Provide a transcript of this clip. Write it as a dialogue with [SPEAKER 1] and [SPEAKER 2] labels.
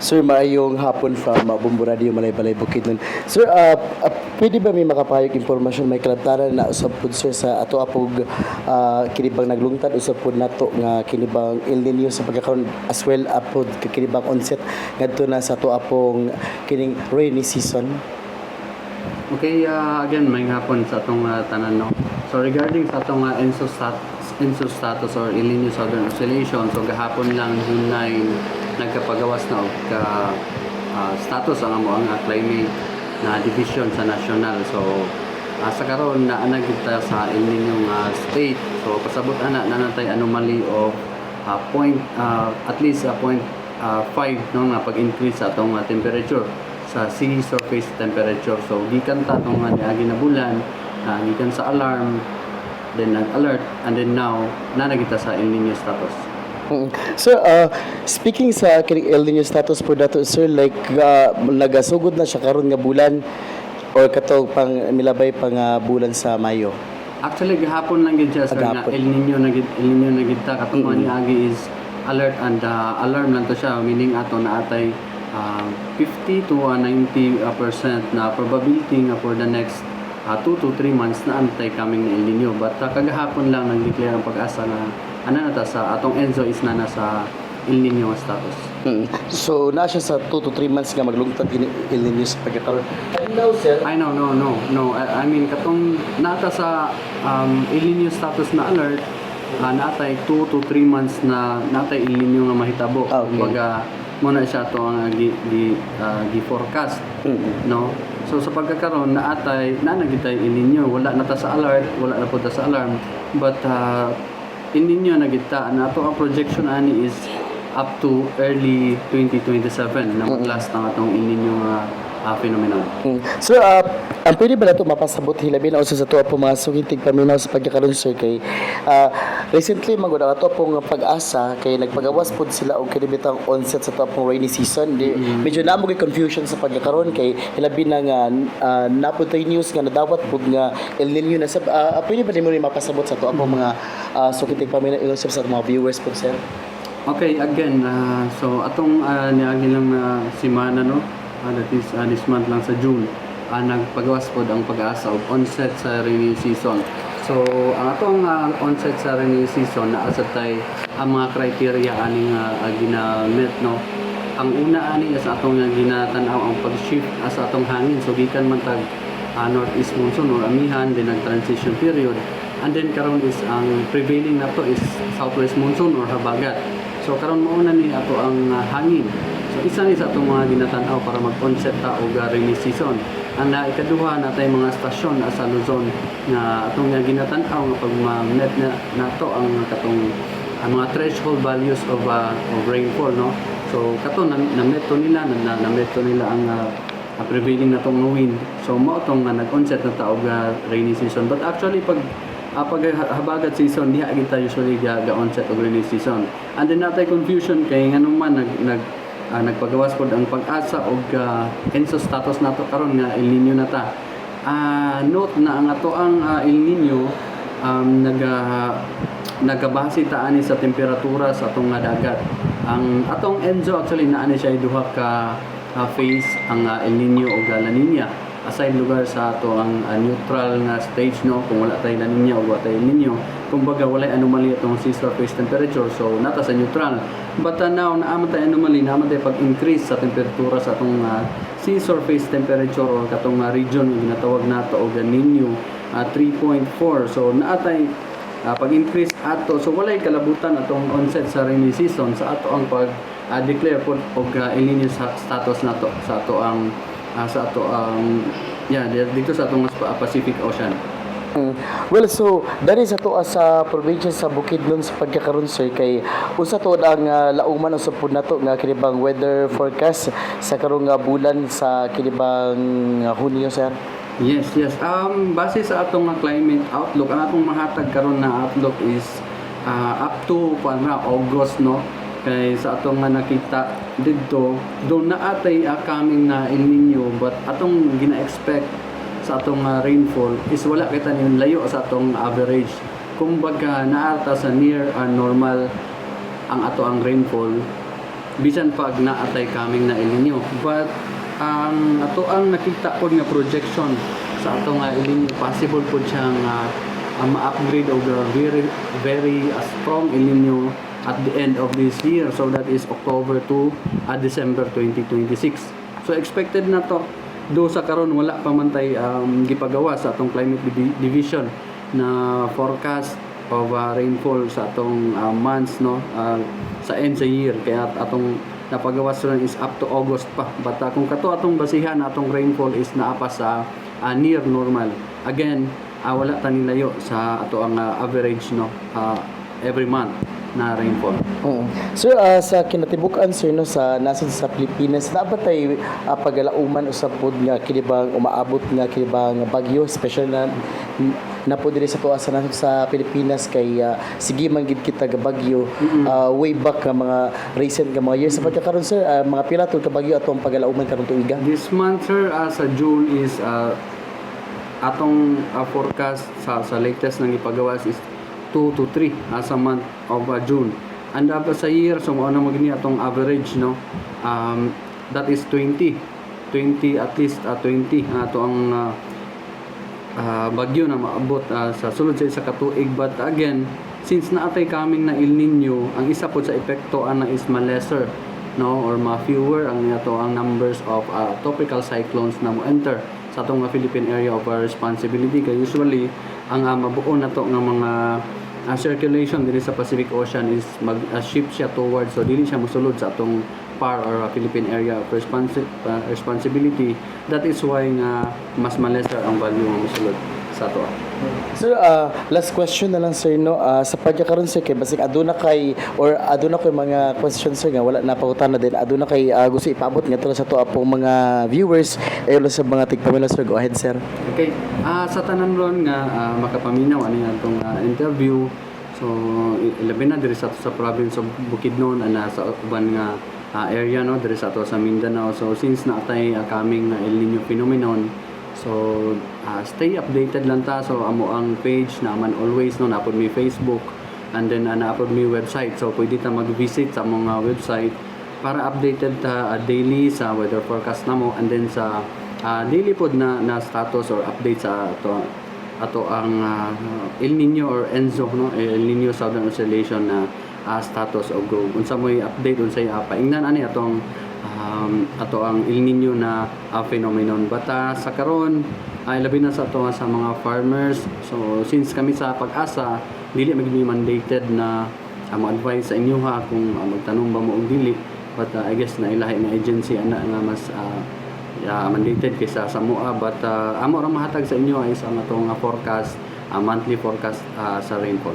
[SPEAKER 1] Sir, maayong hapon from Bumbura Radio Malay-Balay Bukidnon. Sir, pwede ba may makapahayag impormasyon may kalabtaran na usab pud sir sa ato apog kinibang naglungtad usab pud nato nga kinibang El Nino sa pagkakaroon as well apod kinibang onset ngadto na sa ato apong kining rainy season.
[SPEAKER 2] Okay, again, may hapon sa atong tanan, no? So, regarding sa atong ENSO status or El Nino Southern Oscillation, so gahapon lang June 9, nagkapagawas na og status ang amo ang climate na division sa national. So, sa karon na kita sa El Nino state. So, pasabot na natay anomaly of at least 0.5 no, nga pag-increase sa atong temperature sa sea surface temperature. So gikan ta tong niagi na bulan, gikan sa alarm, then nag-alert, and then now nanagita sa El Nino status.
[SPEAKER 1] Sir, speaking sa kining El Nino status po dato sir, like nagasugod na siya karon nga bulan or katong pang milabay pang bulan sa Mayo.
[SPEAKER 2] Actually gihapon lang gid siya sir na El Nino na gid ta katong niagi is alert and alarm lang to siya, meaning ato na atay 50 to 90% na probability nga for the next 2 to 3 months na antay coming na El Nino. But kagahapon lang nag-declare ang pag-asa na nata sa atong ENSO is na nasa El Nino status.
[SPEAKER 1] So na siya sa 2 to 3 months nga maglungtad kini El Nino sa pagkakaroon. Now sir,
[SPEAKER 2] I know, no. I mean katong nata sa El Nino status na alert, natay 2 to 3 months na natay El Nino nga mahitabo.
[SPEAKER 1] Okay.
[SPEAKER 2] Kumbaga muna siya to ang gi-forecast, no? So sa pagkakaroon na nagitay El Nino, wala na ta sa alert, wala na po ta sa alarm, but El Nino nagita na ato ang projection ani is up to early 2027 na mag-last ang atong El Nino phenomenon.
[SPEAKER 1] Sir, ang pwede ba na ito mapasabot hilabi na sa ito po mga sukitig paminaw sa pagkakaroon sir kay recently maguna ito pong pag-asa kay nagpagawas po sila o kinibitang onset sa ito pong rainy season. Medyo namog confusion sa pagkakaroon kay hilabi na nga naputay news nga nadawat po nga El Nino na pwede ba nimo mapasabot sa ito pong mga sukitig paminaw ilusip sa mga viewers po sir?
[SPEAKER 2] Okay, again, so atong niagi lang simana, no? That is this month lang sa June, nagpagawas po ang pag-asa of onset sa rainy season. So ang atong onset sa rainy season naasa tay ang mga criteria aning gina-met, no. Ang una ani sa atong ginatanaw ang pag-shift sa atong hangin, so gikan man tag northeast monsoon or amihan, then nag-transition period, and then karon is ang prevailing nato is southwest monsoon or habagat. So karon mao na ni ato ang hangin. So isa ni sa atong mga ginatanaw para mag-onset ta og rainy season. Ang ikaduha natay mga stasyon sa Luzon nga atong ginatanaw nga pag ma-met na nato ang katong mga threshold values of rainfall, no. So katon na-meto nila ang prevailing natong wind. So mao tong nag-onset na ta og rainy season. But actually pag habagat season diha kita usually ga-onset og rainy season. And then natay confusion kay nganong man nagpagawas pod ang pag-asa og ENSO status nato karon nga El Nino na ta. Note na ang ato ang El Nino nagabase ta ani sa temperatura sa atong dagat. Ang atong ENSO actually naa ni siya duha ka phase, ang El Nino ug La Nina. Aside lugar sa ato ang neutral nga stage, no, kung wala tay La Nina o wala tay El Nino, kumbaga walay anomaly atong sea surface temperature, so nata sa neutral. But now naaman tay anomaly, naaman tay pag-increase sa temperatura sa atong sea surface temperature or katong region nga ginatawag nato og El Nino 3.4. So naatay pag-increase ato, so walay kalabutan atong onset sa rainy season sa ato ang pag-declare pod og El Nino status nato sa ato ang dito sa atong Pacific Ocean.
[SPEAKER 1] Well, so dali sa to sa probinsya sa Bukidnon sa pagkakaroon sir kay usa to ang lauman ang supod nato nga kinibang weather forecast sa karong bulan sa kinibang Hunyo sir.
[SPEAKER 2] Yes. Base sa atong climate outlook, ang atong mahatag karon na outlook is up to August, no. Kay sa atong nakita didto do na atay coming na El Nino, but atong gina-expect sa atong rainfall is wala kita ni layo sa atong average. Kumbaga naata sa near normal ang ato ang rainfall bisan pag naatay kaming na El Nino. But ang ato ang nakita pod nga projection sa ato nga El Nino, possible pod siyang ma-upgrade og very strong El Nino at the end of this year. So that is October to December 2026. So expected na to. Do sa karon wala pa man tay gipagawa sa atong climate division na forecast of rainfall sa atong months no sa end sa year, kaya atong napagawas ron is up to August pa. But kung kato atong basihan, atong rainfall is naapa sa near normal. Again, wala ta nilayo sa ato ang average no every month na rainfall.
[SPEAKER 1] Sir, sa kinatibukan sir no sa nasod sa Pilipinas, na ba tay pagalauman usab pod nga kini bang umaabot nga kini bang bagyo, special na po diri sa tuwa sa nasod sa Pilipinas kay sige man gid kita ga bagyo way back nga mga recent nga mga years. Sa pagkakaroon sir, mga pila tud ka bagyo atong pagalauman karon tuiga?
[SPEAKER 2] This month sir, sa June is atong forecast sa latest nang ipagawas is 2 to 3 as a month of June. And sa year, so ano mo gini atong average no, that is 20 at least 20 ato ang bagyo na maabot sa sulod sa isa ka tuig. But again, since naatay kaming na El Nino, ang isa po sa epekto ana is lesser no, or fewer ang ato ang numbers of tropical cyclones na mo enter sa atong Philippine area of responsibility. Kaya usually ang mabuo na to nga mga circulation dili sa Pacific Ocean is mag-shift siya towards, so dili siya mosulod sa atong PAR or Philippine area of responsibility. That is why nga mas lesser ang value nga mosulod sa ato.
[SPEAKER 1] Sir, last question na lang sir no, sa pagkakaroon sir kay basig aduna kay mga questions sir nga wala na pautan na din, aduna kay gusto ipaabot nga sa to apong mga viewers ayon sa mga tigpamilya sir, go ahead sir.
[SPEAKER 2] Okay, sa tanan ron nga makapaminaw ani atong interview. So ilabi na diri sa province of Bukidnon ana sa uban nga area no diri sa sa Mindanao. So since naatay kaming El Nino phenomenon, so stay updated lang ta. So amo ang page naman always no, napod mi Facebook and then naapod mi website. So pwede ta mag-visit sa mga website para updated ta daily sa weather forecast namo, and then sa daily pod na status or update sa ato ang El Nino or ENSO no, El Nino Southern Oscillation na status o go. Unsa moy update, unsay paingnan ani atong ato ang El Nino na phenomenon. But sa karon ay labi na sa ato sa mga farmers. So since kami sa Pag-asa dili magmi mandated na mo-advise sa inyo kung magtanong ba mo og dili. But I guess na ilahi na agency ana nga mas mandated kaysa sa MOA. But amo ra mahatag sa inyo ay sa atong forecast, monthly forecast sa rainfall.